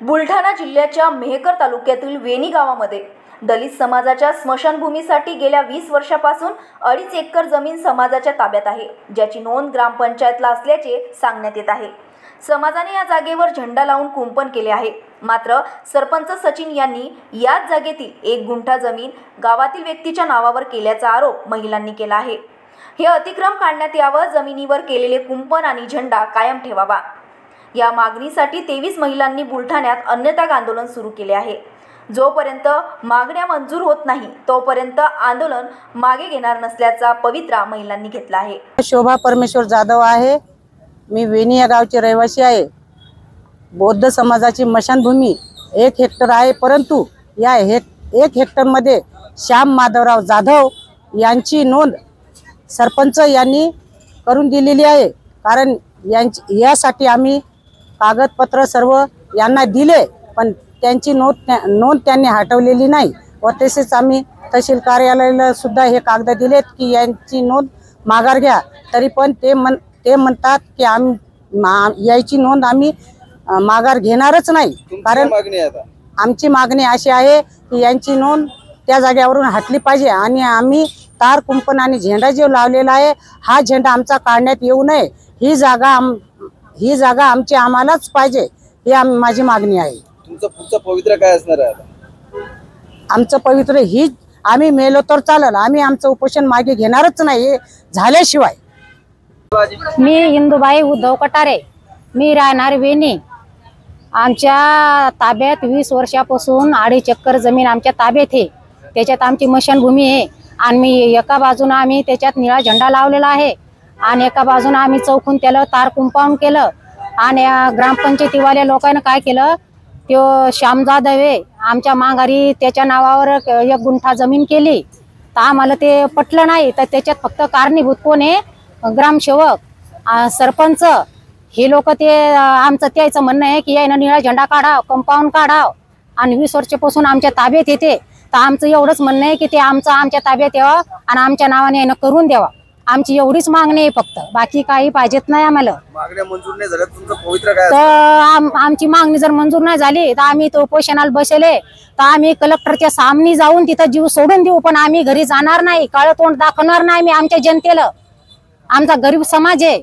बुलढाणा जिल्ह्याच्या मेहकर तालुक्यातील वेणी गावामध्ये दलित समाजाच्या स्मशानभूमीसाठी गेल्या 20 वर्षापासून 2.5 एकर जमीन समाजाच्या ताब्यात आहे, ज्याची नोंद ग्रामपंचायतला असल्याचे सांगण्यात येत आहे। समाजाने या जागेवर झेंडा लावून कुंपण केले आहे। मात्र सरपंच सचिन यांनी याच जागेतील 1 गुंठा जमीन गावातील व्यक्तीच्या नावावर केल्याचा आरोप महिलांनी केला आहे। हे अतिक्रम काढण्यात यावं, जमिनीवर केलेले कुंपण आणि झेंडा कायम ठेवावा, या मागणीसाठी 23 महिलांनी बुलढाण्यात अन्नत्याग आंदोलन सुरू केले आहे। जोपर्यंत मागण्या मंजूर होत नाही तोपर्यंत आंदोलन मागे घेणार नसल्याचा पवित्रा महिलांनी घेतला आहे। शोभा परमेश्वर जाधव आहे, मी वेणी या गावचे रहिवासी आहे। बौद्ध समाजाची मशानभूमी 1 हेक्टर आहे, परंतु या 1 हेक्टर मध्ये श्याम माधवराव जाधव यांची नोंद सरपंच यांनी करून दिलेली आहे। कारण यासाठी आम्ही कागदपत्र सर्व यांना दिले, पण त्यांची नोंद त्यांनी हटवलेली नाही व तसेच आम्ही तहसील कार्यालयाला सुद्धा हे कागद दिलेत की यांची नोंद माघार घ्या, तरी पण ते म्हणतात की याची नोंद आम्ही माघार घेणारच नाही। कारण आमची मागणी अशी आहे की यांची नोंद त्या जागेवरून हटली पाहिजे आणि आम्ही तार कुंपण आणि झेंडा जो लावलेला आहे हा झेंडा आमचा काढण्यात येऊ नये। ही जागा आमची आम्हालाच पाहिजे, ही माझी मागणी आहे। तुमचं पुढचं पवित्र काय असणार आहे? आमचं पवित्र ही आम्ही मेलो तर चालेल, आम्ही आमचं उपोषण मागे घेणारच नाही झाल्याशिवाय। मी इंदुबाई उद्धव कटारे, मी राहणार वेणी। आमच्या ताब्यात 20 वर्षापासून 2.5 एकर जमीन आमच्या ताब्यात आहे। त्याच्यात आमची मशानभूमी आहे आणि एका बाजूने आम्ही त्याच्यात निळा झेंडा लावलेला आहे आणि एका बाजूने आम्ही चौकून त्याला तार कुंपाऊंड केलं। आणि ग्रामपंचायतीवाल्या लोकांनी काय केलं, तो श्याम जाधव आहे आमच्या माघारी त्याच्या नावावर 1 गुंठा जमीन केली, तर आम्हाला ते पटलं नाही। तर त्याच्यात फक्त कारणीभूत कोण आहे, ग्रामसेवक, सरपंच, हे लोक ते आमचं त्याचं म्हणणं आहे की यानं निळा झेंडा काढाव, कंपाऊंड काढाव आणि 20 वर्षापासून आमच्या ताब्यात येते। तर आमचं एवढंच म्हणणं आहे की ते आमच्या ताब्यात यावं आणि आमच्या नावाने यानं करून द्यावा। आमची एवढीच मागणी आहे, फक्त बाकी काही पाहिजेत नाही आम्हाला। मागण्या मंजूर नाही झाल्या तुमचं पवित्र काय? तर आमची मागणी जर मंजूर नाही झाली तर आम्ही तो उपोषणाला बसले, तर आम्ही कलेक्टरच्या सामने जाऊन तिथं जीव सोडून देऊ, पण आम्ही घरी जाणार नाही, काळं तोंड दाखवणार नाही मी आमच्या जनतेला। आमचा गरीब समाज आहे।